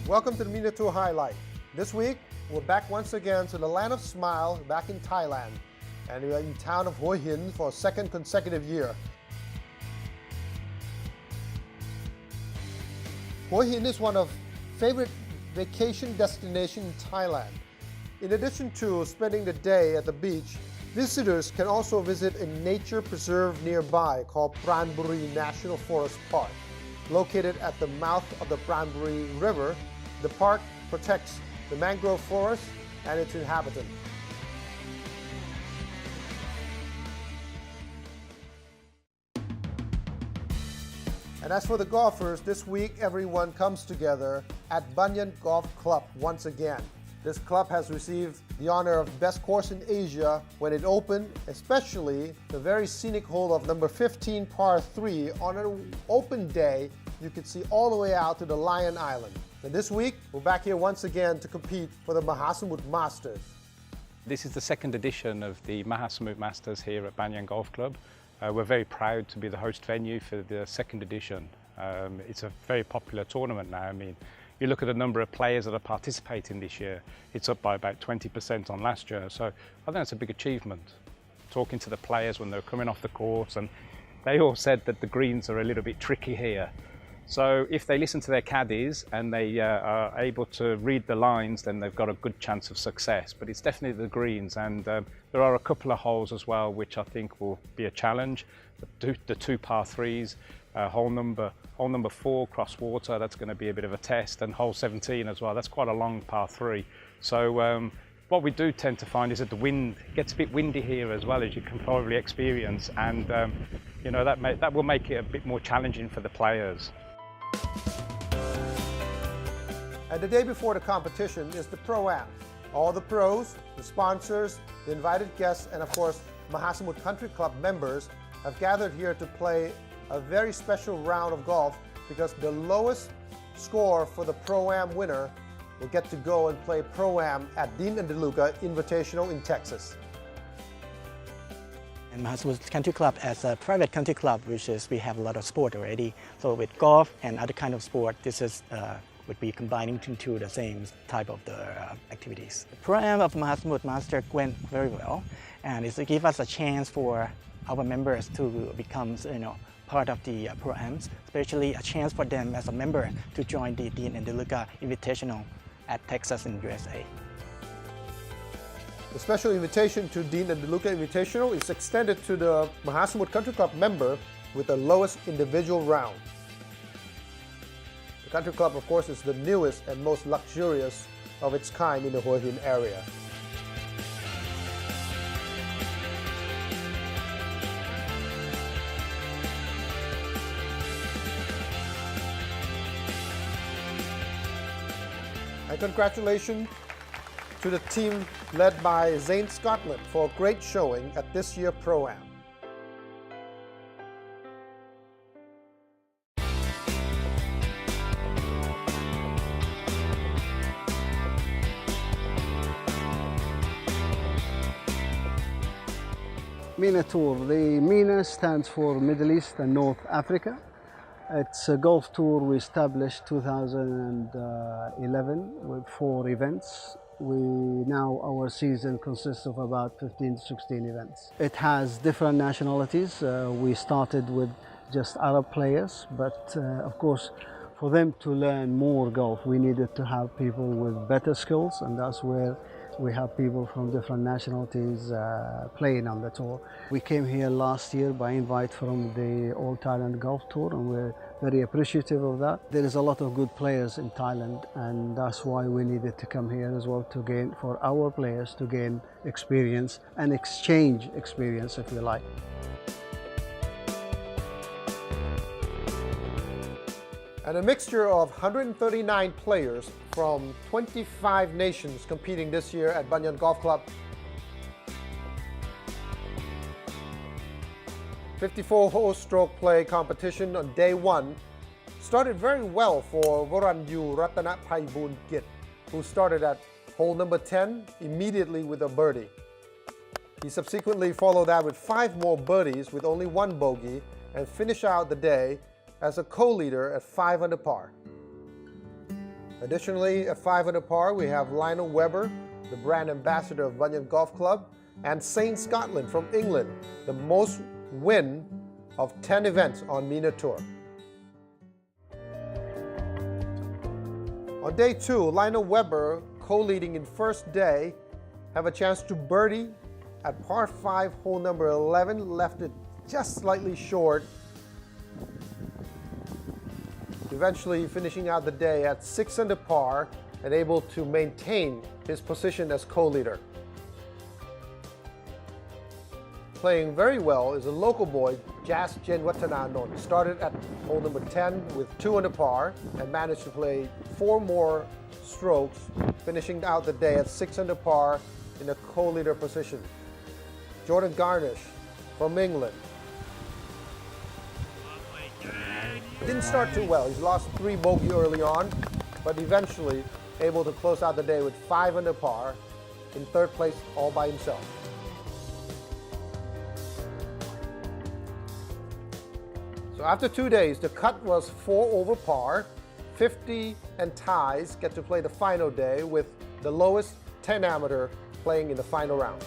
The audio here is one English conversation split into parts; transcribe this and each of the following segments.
Welcome to the MENA Tour Highlight. This week, we're back once again to the land of smile back in Thailand. And we're in town of Hua Hin for a second consecutive year. Hua Hin is one of favorite vacation destinations in Thailand. In addition to spending the day at the beach, visitors can also visit a nature preserve nearby called Pranburi National Forest Park. Located at the mouth of the Pranburi River, the park protects the mangrove forest and its inhabitants. And as for the golfers, this week everyone comes together at Banyan Golf Club once again. This club has received the honor of best course in Asia when it opened, especially the very scenic hole of number 15 par 3 on an open day. You could see all the way out to the Lion Island. And this week, we're back here once again to compete for the Mahasamutr Masters. This is the second edition of the Mahasamutr Masters here at Banyan Golf Club. We're very proud to be the host venue for the second edition. It's a very popular tournament now. I mean, you look at the number of players that are participating this year, it's up by about 20% on last year. So I think that's a big achievement. Talking to the players when they were coming off the course, and they all said that the greens are a little bit tricky here. So if they listen to their caddies and they are able to read the lines, then they've got a good chance of success. But it's definitely the greens, and there are a couple of holes as well which I think will be a challenge. The two par 3s, hole number 4 cross water, that's going to be a bit of a test, and hole 17 as well. That's quite a long par 3. So what we do tend to find is that the wind gets a bit windy here as well, as you can probably experience, and you know, that will make it a bit more challenging for the players. And the day before the competition is the Pro-Am. All the pros, the sponsors, the invited guests, and of course Mahasamutr Country Club members have gathered here to play a very special round of golf, because the lowest score for the Pro-Am winner will get to go and play Pro-Am at Dean and DeLuca Invitational in Texas. And Mahasamutr Country Club as a private country club, which is we have a lot of sport already. So with golf and other kind of sport, this is would be combining into the same type of the activities. The Pro-Am of Mahasamutr Masters went very well, and it gives us a chance for our members to become, part of the Pro-Ams, especially a chance for them as a member to join the Dean and DeLuca Invitational at Texas in USA. The special invitation to Dean and DeLuca Invitational is extended to the Mahasamutr Country Club member with the lowest individual round. The country club, of course, is the newest and most luxurious of its kind in the Hua Hin area. And congratulations to the team led by Zane Scotland for a great showing at this year's Pro-Am. MENA Tour. The MENA stands for Middle East and North Africa. It's a golf tour we established 2011 with 4 events. Our season consists of about 15 to 16 events. It has different nationalities. We started with just Arab players, but of course, for them to learn more golf, we needed to have people with better skills, and that's where we have people from different nationalities playing on the tour. We came here last year by invite from the All Thailand Golf Tour, and we're very appreciative of that. There is a lot of good players in Thailand, and that's why we needed to come here as well, for our players to gain experience and exchange experience, if you like. And a mixture of 139 players from 25 nations competing this year at Banyan Golf Club. 54-hole stroke play competition on day 1 started very well for Janewattananond, who started at hole number 10 immediately with a birdie. He subsequently followed that with 5 more birdies with only 1 bogey, and finished out the day as a co-leader at 5 under par. Additionally, at 5 under par, we have Lionel Webber, the brand ambassador of Bunyan Golf Club, and Saint Scotland from England, the most win of 10 events on MENA Tour. On day 2, Lionel Webber, co-leading in first day, have a chance to birdie at par 5, hole number 11, left it just slightly short, eventually finishing out the day at 6 under par and able to maintain his position as co-leader. Playing very well is a local boy, Janewattananond. He started at hole number 10 with 2 under par and managed to play 4 more strokes, finishing out the day at 6 under par in a co-leader position. Jordan Garnish from England didn't start too well. He's lost 3 bogey early on, but eventually able to close out the day with 5 under par in third place all by himself. So after 2 days, the cut was 4 over par. 50 and ties get to play the final day with the lowest 10 amateur playing in the final round.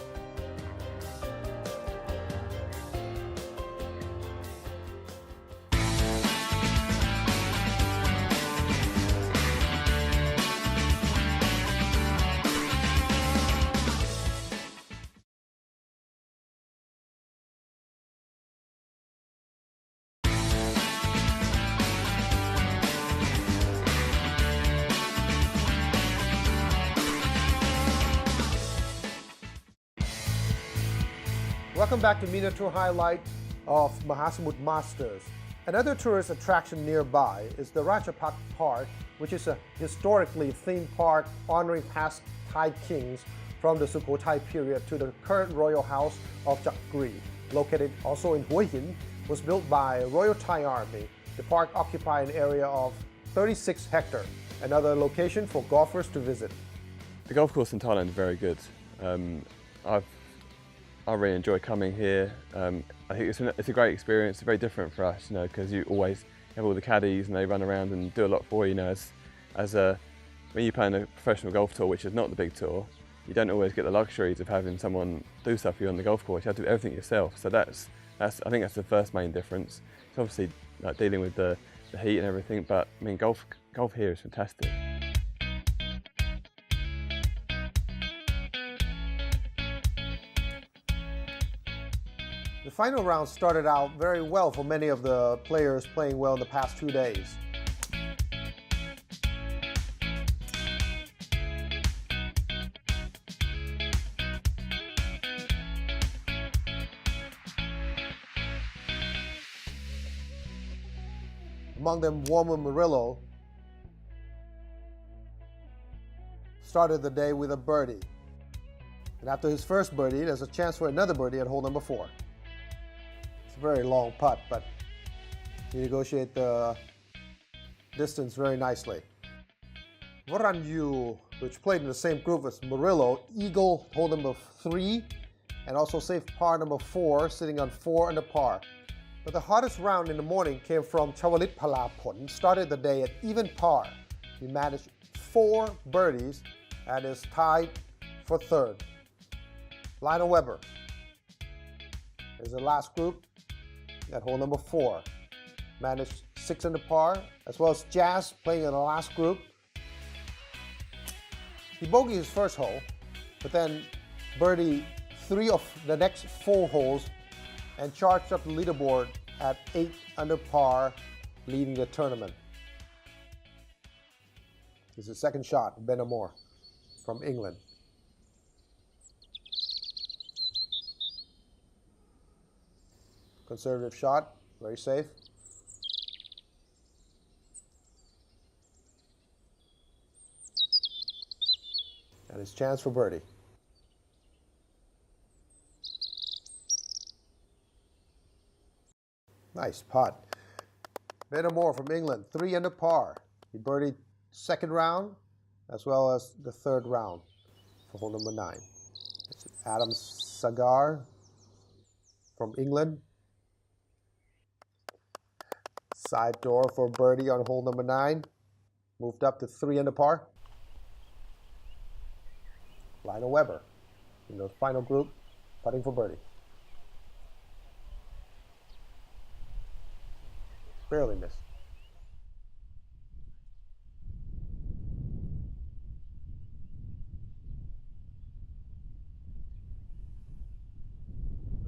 Welcome back to MENA Tour highlight of Mahasamutr Masters. Another tourist attraction nearby is the Rajapak Park, which is a historically themed park honoring past Thai kings from the Sukhothai period to the current royal house of Chakri. Located also in Hua Hin, was built by Royal Thai Army. The park occupies an area of 36 hectares, another location for golfers to visit. The golf course in Thailand is very good. I really enjoy coming here. I think it's a great experience. It's very different for us, because you always have all the caddies and they run around and do a lot for you. When you play on a professional golf tour, which is not the big tour, you don't always get the luxuries of having someone do stuff for you on the golf course. You have to do everything yourself. So I think that's the first main difference. It's obviously like dealing with the heat and everything, but I mean golf here is fantastic. The final round started out very well for many of the players playing well in the past 2 days. Among them, Warmer Murillo started the day with a birdie. And after his first birdie, there's a chance for another birdie at hole number 4. It's a very long putt, but he negotiated the distance very nicely. Varanyu, which played in the same group as Murillo, eagle hole number 3, and also saved par number 4, sitting on 4 under par. But the hottest round in the morning came from Chawalit Palapon, started the day at even par. He managed 4 birdies and is tied for third. Lionel Webber is the last group at hole number 4. Managed 6 under par, as well as Jazz playing in the last group. He bogeyed his first hole, but then birdied 3 of the next 4 holes and charged up the leaderboard at 8 under par, leading the tournament. This is the second shot, Ben Amor from England. Conservative shot, very safe. And his chance for birdie. Nice putt. Ben Amor from England, 3 under par. He birdied second round as well as the third round for hole number 9. It's Adam Sagar from England. Side door for birdie on hole number 9. moved up to 3 under par. Lionel Webber in the final group, putting for birdie. Barely missed.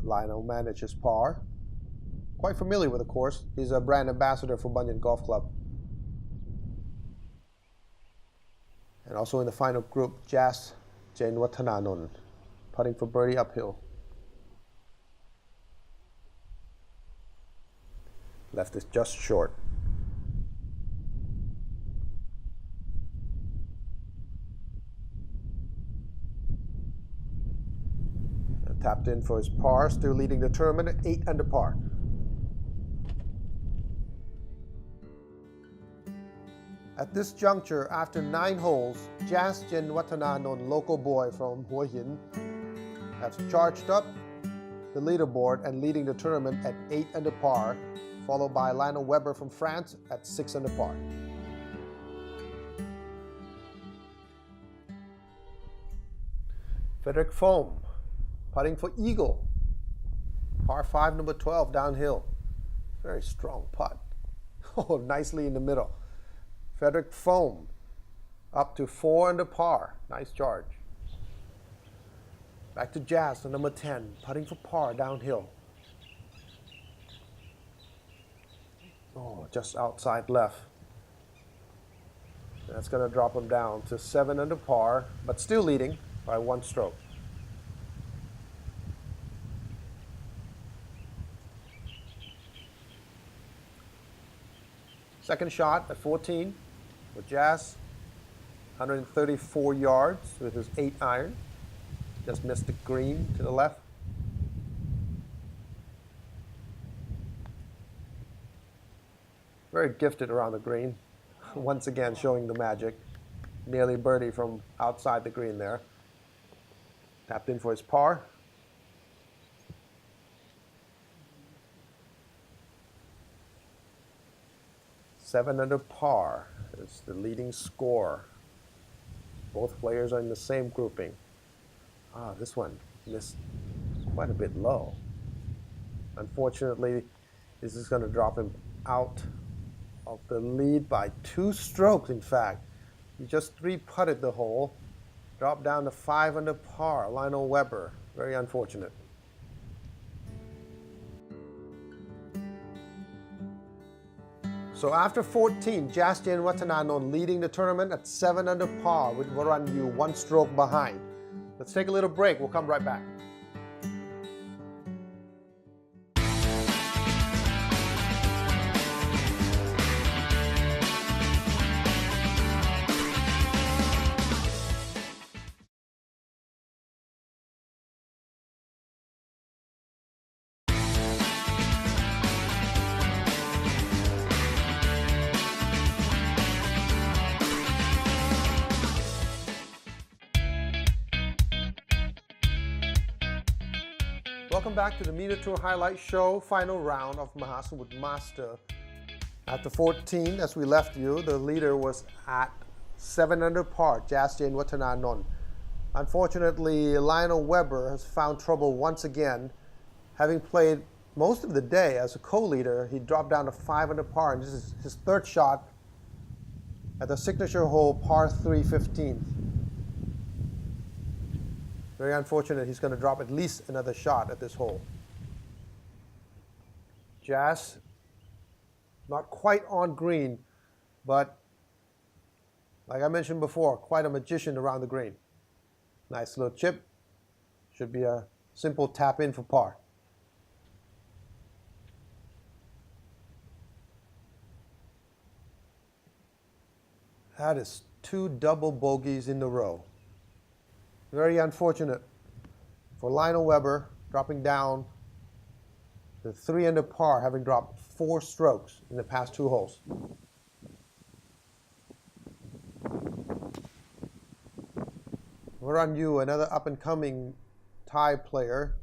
Lionel manages par. Quite familiar with the course. He's a brand ambassador for Banyan Golf Club. And also in the final group, Janewattananond, putting for birdie uphill. Left is just short. And tapped in for his par, still leading the tournament at 8 under par. At this juncture, after 9 holes, Janewattananond, local boy from Hua Hin, has charged up the leaderboard and leading the tournament at 8 under par, followed by Lionel Webber from France at 6 under par. Frederick Fohm, putting for eagle, par 5, number 12, downhill. Very strong putt. Oh, nicely in the middle. Frederick Fohm up to 4 under par. Nice charge. Back to Jazz, number 10, putting for par downhill. Oh, just outside left. That's going to drop him down to 7 under par, but still leading by 1 stroke. Second shot at 14 with Jazz, 134 yards with his 8 iron. Just missed the green to the left. Very gifted around the green. Once again showing the magic. Nearly birdie from outside the green there. Tapped in for his par. Seven under par is the leading score. Both players are in the same grouping. This one missed quite a bit low. Unfortunately, this is going to drop him out of the lead by 2 strokes, in fact. He just 3-putted the hole, dropped down to 5 under par. Lionel Webber, very unfortunate. So after 14, Janewattananond leading the tournament at 7 under par with Varan Yu 1 stroke behind. Let's take a little break. We'll come right back. Welcome back to the MENA Tour Highlight Show, final round of Mahasamutr Masters. After 14, as we left you, the leader was at 7 under par, Janewattananond. Unfortunately, Lionel Webber has found trouble once again. Having played most of the day as a co-leader, he dropped down to 5 under par, and this is his 3rd shot at the signature hole, par 3, 15th. Very unfortunate. He's going to drop at least another shot at this hole. Jazz, not quite on green, but like I mentioned before, quite a magician around the green. Nice little chip. Should be a simple tap in for par. That is 2 double bogeys in a row. Very unfortunate for Lionel Webber, dropping down to 3 under par, having dropped 4 strokes in the past 2 holes. Varan Yu, another up-and-coming Thai player.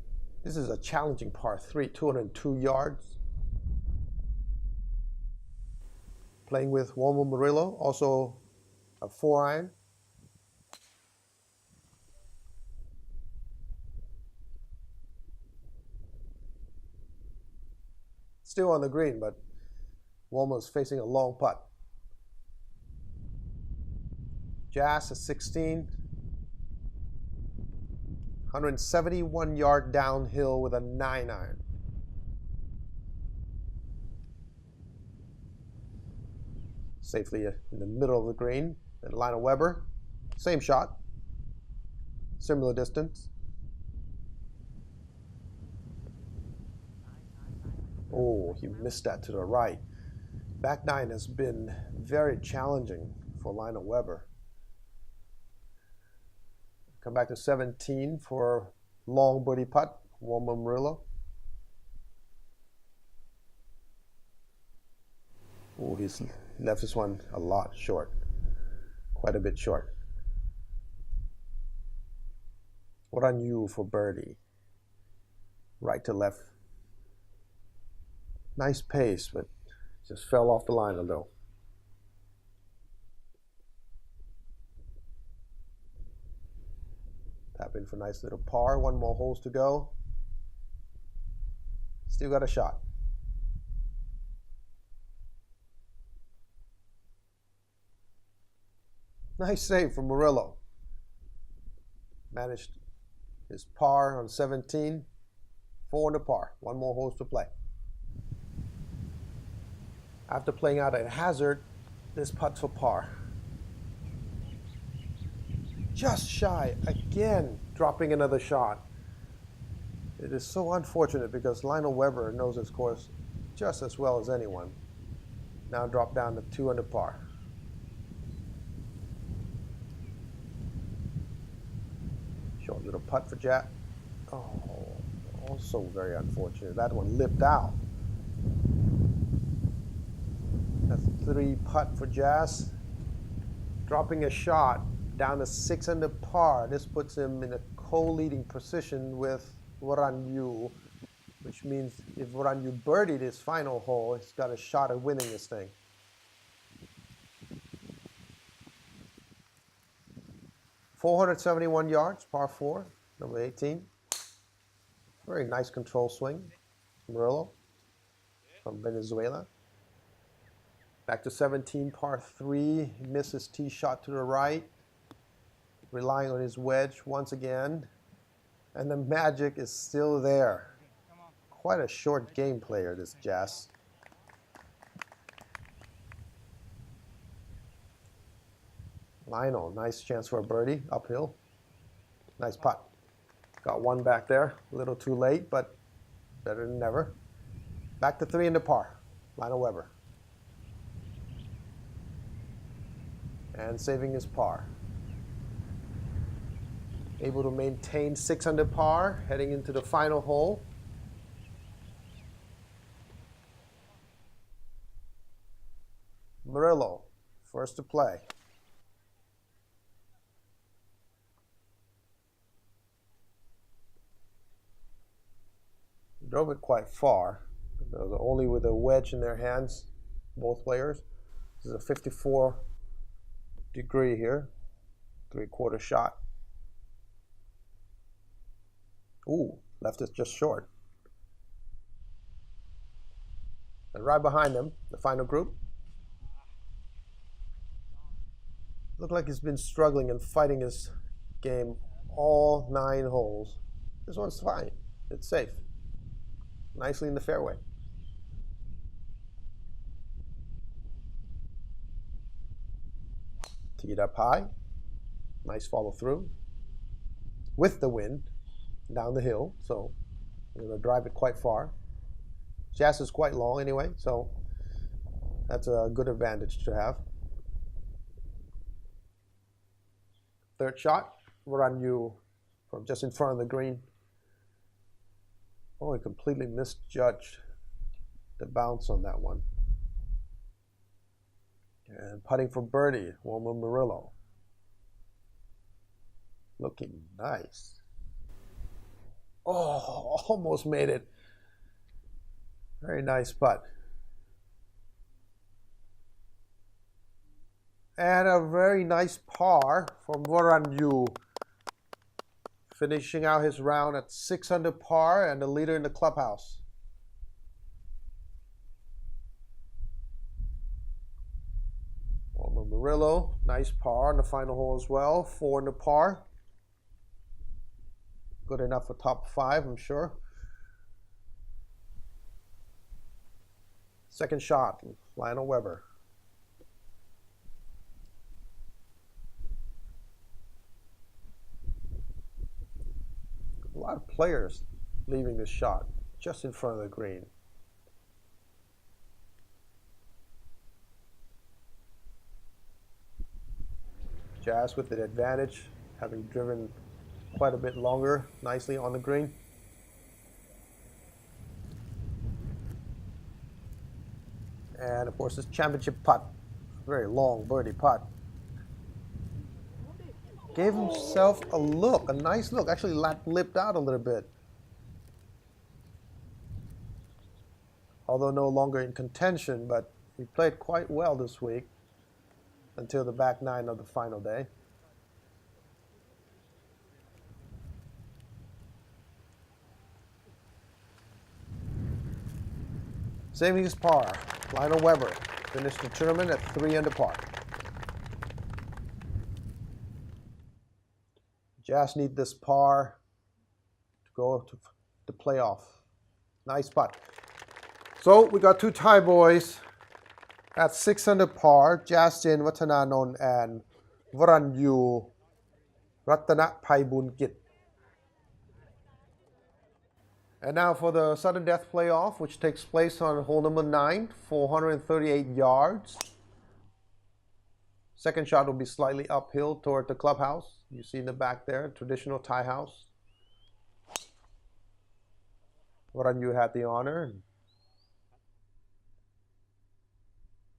This is a challenging par 3, 202 yards. Playing with Walmo Murillo, also a 4-iron. Still on the green, but Walmo's facing a long putt. Jas, a 16. 171 yard downhill with a 9-iron. Safely in the middle of the green. And Lionel Weber, same shot, similar distance. Oh, he missed that to the right. Back nine has been very challenging for Lionel Weber. Come back to 17 for long birdie putt, Walmo Murillo. Oh, he's left this one a lot short, quite a bit short. What on you for birdie? Right to left. Nice pace, but just fell off the line a little. Tap in for a nice little par. One more holes to go. Still got a shot. Nice save from Murillo. Managed his par on 17. 4 under par. One more holes to play. After playing out at hazard, this putt for par. Just shy, again, dropping another shot. It is so unfortunate because Lionel Weber knows his course just as well as anyone. Now dropped down to 2 under par. Short little putt for Jack. Oh, also very unfortunate. That one lipped out. A 3 putt for Jas. Dropping a shot down to 6 under par. This puts him in a co-leading position with Waran Yu, which means if Waran Yu birdied his final hole, he's got a shot at winning this thing. .471 yards, par 4, number 18. Very nice control swing. Murillo from Venezuela. Back to 17, par 3. He misses tee shot to the right. Relying on his wedge once again. And the magic is still there. Quite a short game player, this Jas. Lionel, nice chance for a birdie, uphill. Nice putt. Got one back there, a little too late, but better than never. Back to 3 under par, Lionel Weber. And saving his par. Able to maintain 6 under par, heading into the final hole. Murillo, first to play. Drove it quite far. Only with a wedge in their hands, both players. This is a 54 degree here, 3/4 shot. Ooh, left it just short. And right behind them, the final group. Looked like he's been struggling and fighting his game all 9 holes. This one's fine. It's safe. Nicely in the fairway. Teed up high. Nice follow through. With the wind down the hill, so we're going to drive it quite far. Jas is quite long anyway, so that's a good advantage to have. Third shot, Waran Yu from just in front of the green. Oh, he completely misjudged the bounce on that one. And putting for birdie, Walmo Murillo. Looking nice. Oh, almost made it. Very nice putt. And a very nice par from Varanyu, finishing out his round at 6 under par and the leader in the clubhouse. Murillo, nice par on the final hole as well, 4 under par. Good enough for top 5, I'm sure. Second shot, Lionel Weber. A lot of players leaving this shot just in front of the green. Jazz with the advantage, having driven quite a bit longer, nicely on the green. And of course, this championship putt, very long birdie putt. Gave himself a look, a nice look, actually lipped out a little bit. Although no longer in contention, but he played quite well this week until the back 9 of the final day. Saving his par, Lionel Weber finished the tournament at 3 under par. Jazz need this par to go to the playoff. Nice putt. So we got 2 Thai boys at 6 under par, Janewattananond and Varanyu Ratanapaibungkit. And now for the sudden death playoff, which takes place on hole number 9, 438 yards. Second shot will be slightly uphill toward the clubhouse. You see in the back there, traditional Thai house. Varanyu had the honor.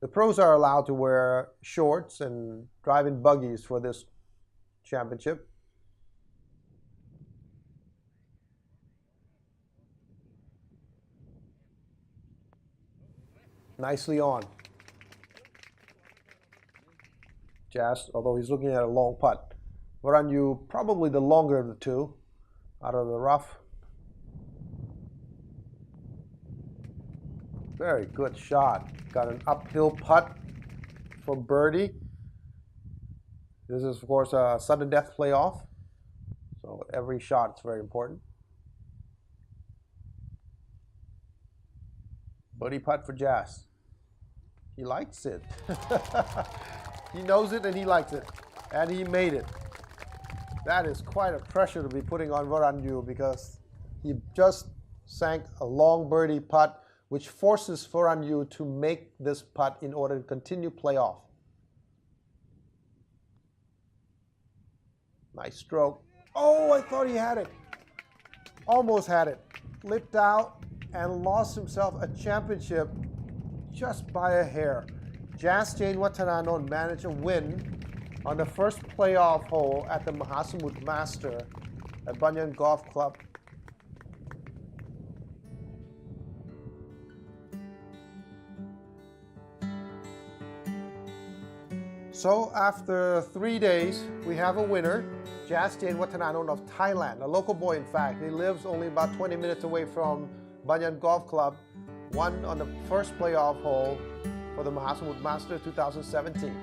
The pros are allowed to wear shorts and drive in buggies for this championship. Nicely on. Jazz, although he's looking at a long putt. Varanyu, probably the longer of the two, out of the rough. Very good shot. Got an uphill putt for birdie. This is, of course, a sudden death playoff, so every shot is very important. Birdie putt for Jazz. He likes it. He knows it and he likes it. And he made it. That is quite a pressure to be putting on Varanyu because he just sank a long birdie putt, which forces Varanyu to make this putt in order to continue playoff. Nice stroke. Oh, I thought he had it. Almost had it. Lipped out and lost himself a championship just by a hair. Janewattananond managed a win on the first playoff hole at the Mahasamutr Masters at Banyan Golf Club. So after 3 days, we have a winner, Janewattananond of Thailand, a local boy in fact. He lives only about 20 minutes away from Banyan Golf Club, won on the first playoff hole for the Mahasamutr Masters 2017.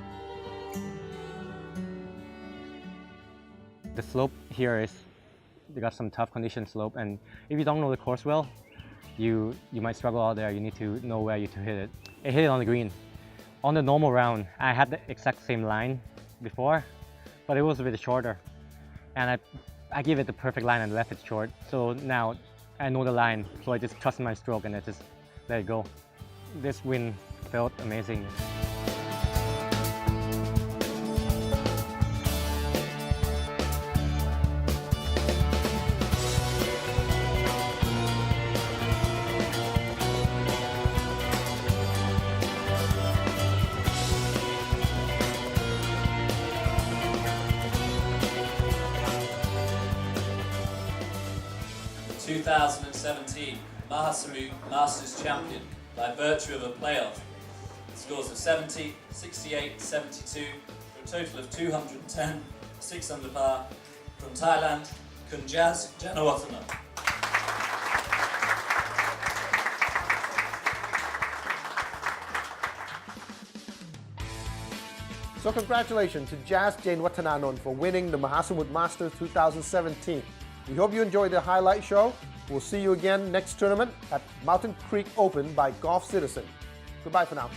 The slope here is, you got some tough condition slope, and if you don't know the course well, you might struggle out there. You need to know where you to hit it. I hit it on the green. On the normal round, I had the exact same line before, but it was a bit shorter. And I gave it the perfect line and left it short. So now I know the line, so I just trust my stroke and I just let it go. This win felt amazing. The 2017 Mahasamutr Masters champion by virtue of a playoff scores of 70, 68, 72, for a total of 210, 6 under par. From Thailand, Kunjaz Janewattananond. So congratulations to Jazz Janewattananond for winning the Mahasamutr Masters 2017. We hope you enjoyed the highlight show. We'll see you again next tournament at Mountain Creek Open by Golf Citizen. Goodbye for now.